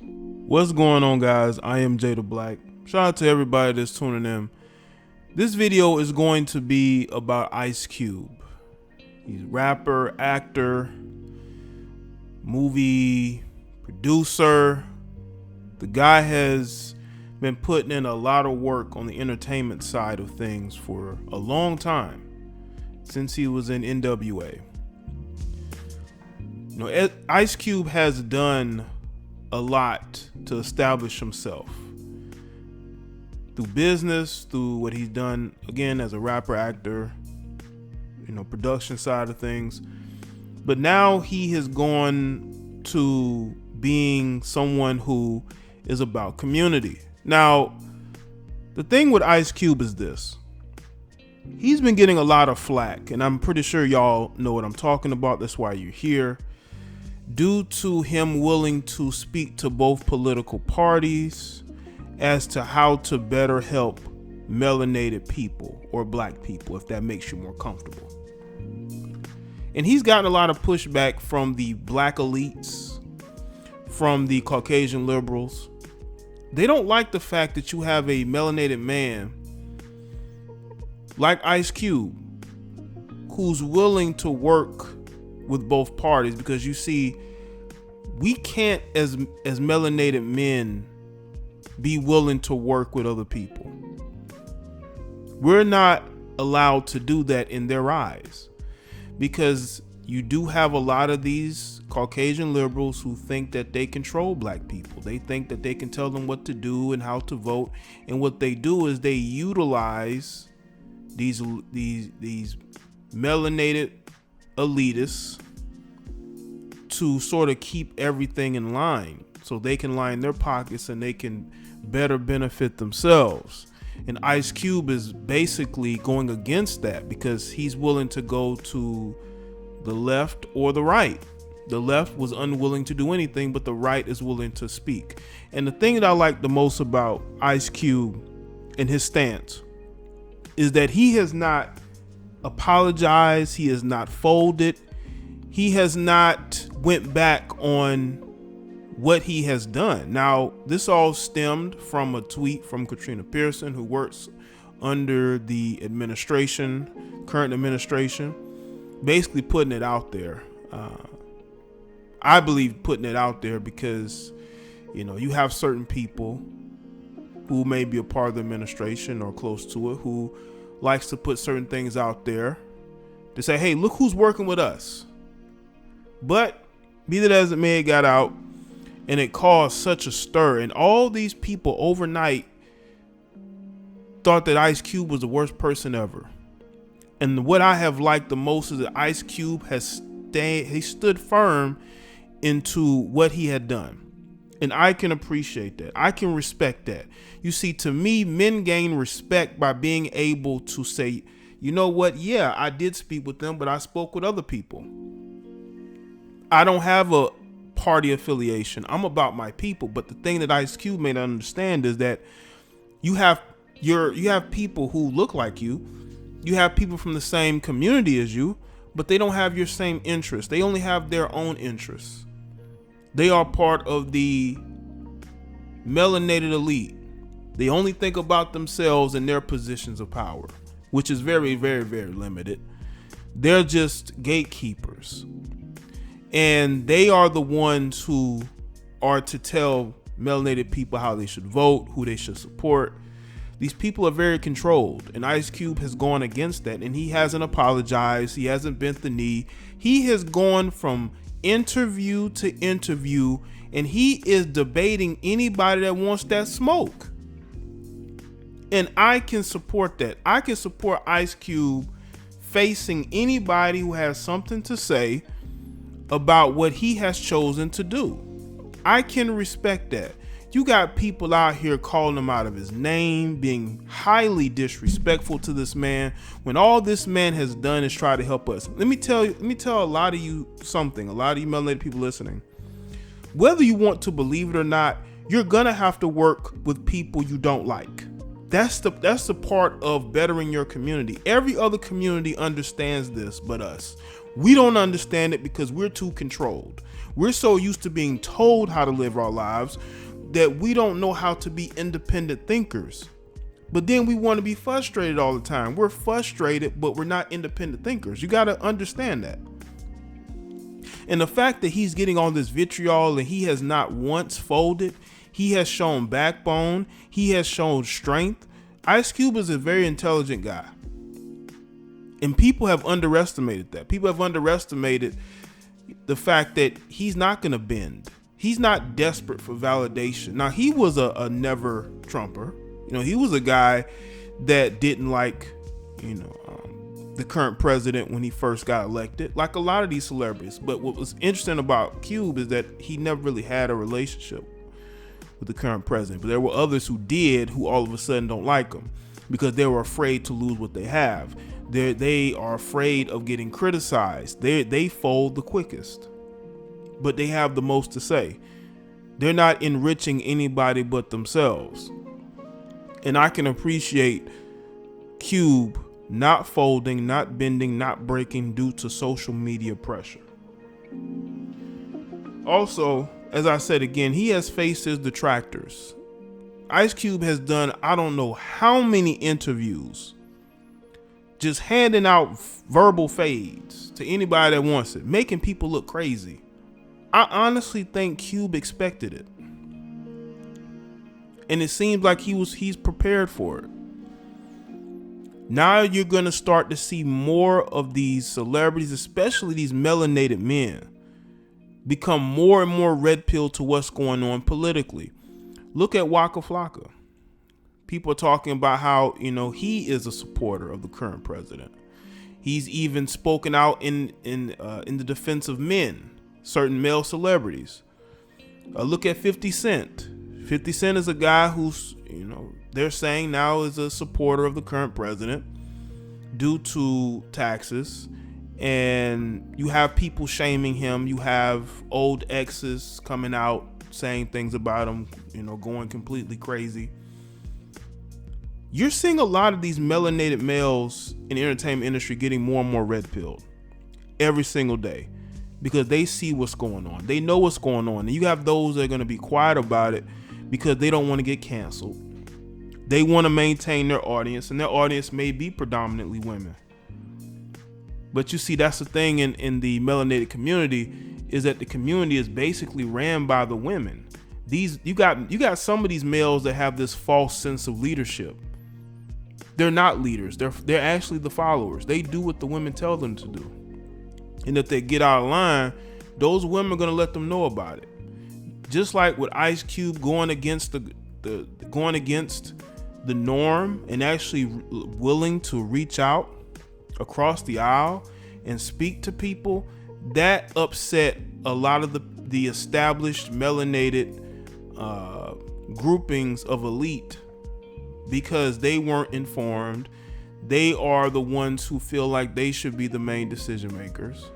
What's going on, guys? I am Jay the Black. Shout out to everybody that's tuning in. This video is going to be about Ice Cube. He's a rapper, actor, movie producer. The guy has been putting in a lot of work on the entertainment side of things for a long time, since he was in NWA. Ice Cube has done a lot to establish himself through business, through what he's done again as a rapper, actor, production side of things. But now he has gone to being someone who is about community. Now, the thing with Ice Cube is this. He's been getting a lot of flack, and I'm pretty sure y'all know what I'm talking about. That's why you're here. Due to him willing to speak to both political parties as to how to better help melanated people or black people, if that makes you more comfortable. And he's gotten a lot of pushback from the black elites, from the Caucasian liberals. They don't like the fact that you have a melanated man like Ice Cube who's willing to work with both parties, because you see, we can't as melanated men be willing to work with other people. We're not allowed to do that in their eyes, because you do have a lot of these Caucasian liberals who think that they control black people. They think that they can tell them what to do and how to vote, and what they do is they utilize these melanated elitists to sort of keep everything in line so they can line their pockets and they can better benefit themselves. And Ice Cube is basically going against that, because he's willing to go to the left or the right. The left was unwilling to do anything, but the right is willing to speak. And the thing that I like the most about Ice Cube and his stance is that he has not apologized, he has not folded, he has not went back on what he has done. Now, this all stemmed from a tweet from Katrina Pearson, who works under the current administration, basically putting it out there. I believe putting it out there because, you have certain people who may be a part of the administration or close to it who likes to put certain things out there to say, hey, look who's working with us. But be that as it may, it got out and it caused such a stir, and all these people overnight thought that Ice Cube was the worst person ever. And what I have liked the most is that Ice Cube he stood firm into what he had done. And I can appreciate that. I can respect that. You see, to me, men gain respect by being able to say, you know what? Yeah, I did speak with them, but I spoke with other people. I don't have a party affiliation. I'm about my people. But the thing that Ice Cube may not understand is that you have people who look like you. You have people from the same community as you, but they don't have your same interests. They only have their own interests. They are part of the melanated elite. They only think about themselves and their positions of power, which is very, very, very limited. They're just gatekeepers. And they are the ones who are to tell melanated people how they should vote, who they should support. These people are very controlled, and Ice Cube has gone against that, and he hasn't apologized. He hasn't bent the knee. He has gone from interview to interview, and he is debating anybody that wants that smoke. And I can support that. I can support Ice Cube facing anybody who has something to say about what he has chosen to do. I can respect that. You got people out here calling him out of his name, being highly disrespectful to this man, when all this man has done is try to help us. Let me tell a lot of you something, a lot of you melanated people listening. Whether you want to believe it or not, you're gonna have to work with people you don't like. That's the part of bettering your community. Every other community understands this but us. We don't understand it because we're too controlled. We're so used to being told how to live our lives that we don't know how to be independent thinkers. But then we want to be frustrated all the time. We're frustrated, but we're not independent thinkers. You got to understand that. And the fact that he's getting all this vitriol and he has not once folded, he has shown backbone, he has shown strength. Ice Cube is a very intelligent guy. And people have underestimated that. People have underestimated the fact that he's not going to bend. He's not desperate for validation. Now, he was a never Trumper. You know, he was a guy that didn't like, the current president when he first got elected, like a lot of these celebrities. But what was interesting about Cube is that he never really had a relationship with the current president. But there were others who did, who all of a sudden don't like him because they were afraid to lose what they have. They are afraid of getting criticized. They fold the quickest, but they have the most to say. They're not enriching anybody but themselves. And I can appreciate Cube not folding, not bending, not breaking due to social media pressure. Also, as I said again, he has faced his detractors. Ice Cube has done I don't know how many interviews just handing out verbal fades to anybody that wants it, making people look crazy. I honestly think Cube expected it. And it seems like he's prepared for it. Now you're going to start to see more of these celebrities, especially these melanated men, become more and more red pill to what's going on politically. Look at Waka Flocka. People are talking about how, he is a supporter of the current president. He's even spoken out in the defense of men, certain male celebrities. Look at 50 Cent. 50 Cent is a guy who's, they're saying now is a supporter of the current president due to taxes. And you have people shaming him. You have old exes coming out saying things about him, going completely crazy. You're seeing a lot of these melanated males in the entertainment industry getting more and more red pilled every single day because they see what's going on. They know what's going on. And you have those that are going to be quiet about it because they don't want to get canceled. They want to maintain their audience, and their audience may be predominantly women. But you see, that's the thing in the melanated community, is that the community is basically ran by the women. You got some of these males that have this false sense of leadership. They're not leaders. They're actually the followers. They do what the women tell them to do. And if they get out of line, those women are going to let them know about it. Just like with Ice Cube going against the norm and actually willing to reach out across the aisle and speak to people, that upset a lot of the established melanated groupings of elite because they weren't informed. They are the ones who feel like they should be the main decision makers.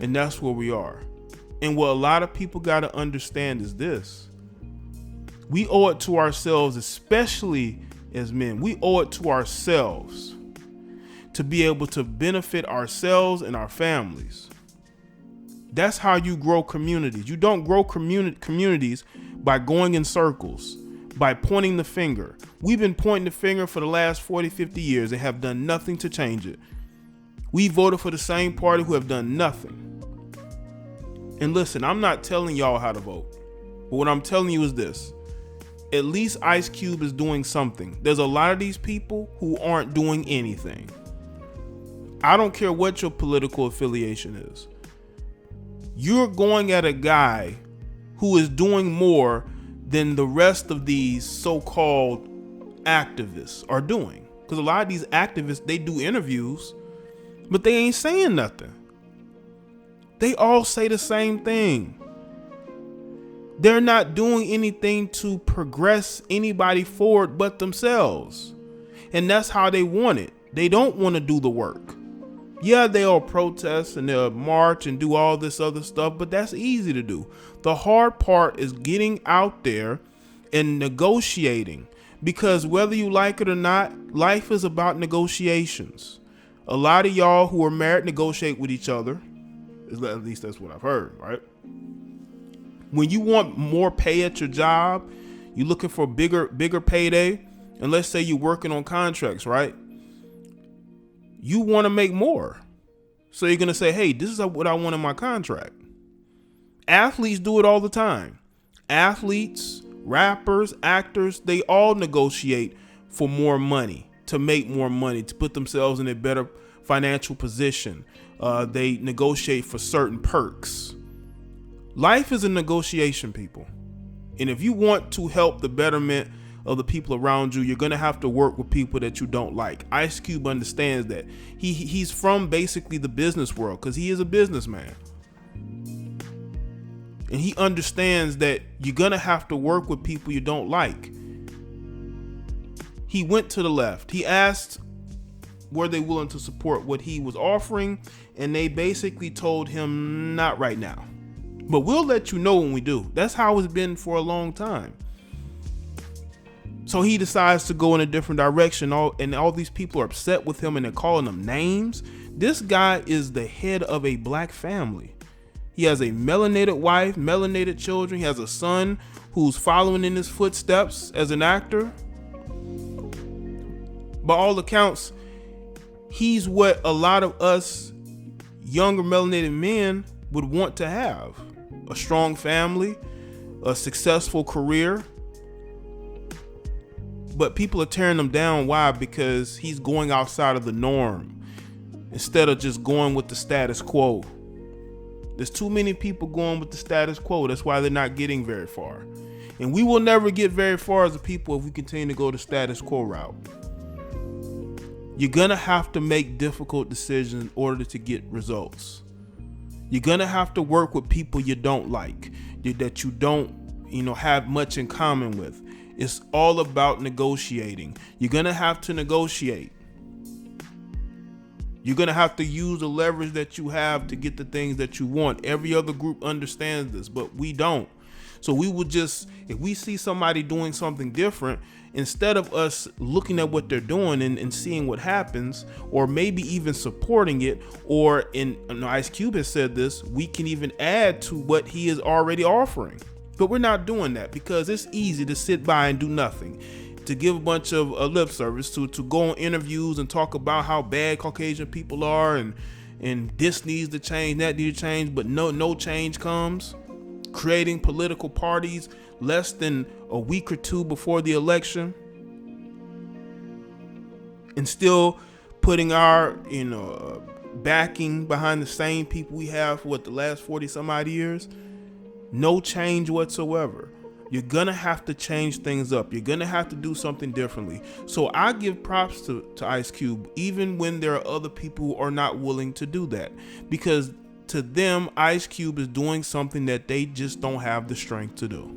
And that's where we are. And what a lot of people got to understand is this. We owe it to ourselves, especially as men. We owe it to ourselves to be able to benefit ourselves and our families. That's how you grow communities. You don't grow communities by going in circles, by pointing the finger. We've been pointing the finger for the last 40, 50 years and have done nothing to change it. We voted for the same party who have done nothing. And listen, I'm not telling y'all how to vote, but what I'm telling you is this. At least Ice Cube is doing something. There's a lot of these people who aren't doing anything. I don't care what your political affiliation is. You're going at a guy who is doing more than the rest of these so-called activists are doing. Because a lot of these activists, they do interviews, but they ain't saying nothing. They all say the same thing. They're not doing anything to progress anybody forward but themselves. And that's how they want it. They don't want to do the work. Yeah, they'll protest and they'll march and do all this other stuff, but that's easy to do. The hard part is getting out there and negotiating, because whether you like it or not, life is about negotiations. A lot of y'all who are married negotiate with each other. At least that's what I've heard, right? When you want more pay at your job, you're looking for bigger payday, and let's say you're working on contracts, right? You want to make more. So you're going to say, hey, this is what I want in my contract. Athletes do it all the time. Athletes, rappers, actors, they all negotiate for more money, to make more money, to put themselves in a better financial position. They negotiate for certain perks. Life is a negotiation, people. And if you want to help the betterment of the people around you, you're going to have to work with people that you don't like. Ice Cube understands that. He's from basically the business world because he is a businessman. And he understands that you're going to have to work with people you don't like. He went to the left. He asked, were they willing to support what he was offering? And they basically told him, not right now. But we'll let you know when we do. That's how it's been for a long time. So he decides to go in a different direction. And all these people are upset with him and they're calling him names. This guy is the head of a black family. He has a melanated wife, melanated children. He has a son who's following in his footsteps as an actor. By all accounts, he's what a lot of us younger melanated men would want to have. A strong family, a successful career. But people are tearing him down. Why? Because he's going outside of the norm instead of just going with the status quo. There's too many people going with the status quo. That's why they're not getting very far. And we will never get very far as a people if we continue to go the status quo route. You're going to have to make difficult decisions in order to get results. You're going to have to work with people you don't like, that you don't, have much in common with. It's all about negotiating. You're going to have to negotiate. You're going to have to use the leverage that you have to get the things that you want. Every other group understands this, but we don't. So we will just, if we see somebody doing something different, instead of us looking at what they're doing and seeing what happens, or maybe even supporting it, or Ice Cube has said this, we can even add to what he is already offering. But we're not doing that because it's easy to sit by and do nothing, to give a bunch of lip service, to go on interviews and talk about how bad Caucasian people are and this needs to change, that needs to change, but no change comes. Creating political parties less than a week or two before the election and still putting our backing behind the same people we have for the last 40 some odd years. No change whatsoever. You're gonna have to change things up. You're gonna have to do something differently. So I give props to Ice Cube, even when there are other people who are not willing to do that, because to them, Ice Cube is doing something that they just don't have the strength to do.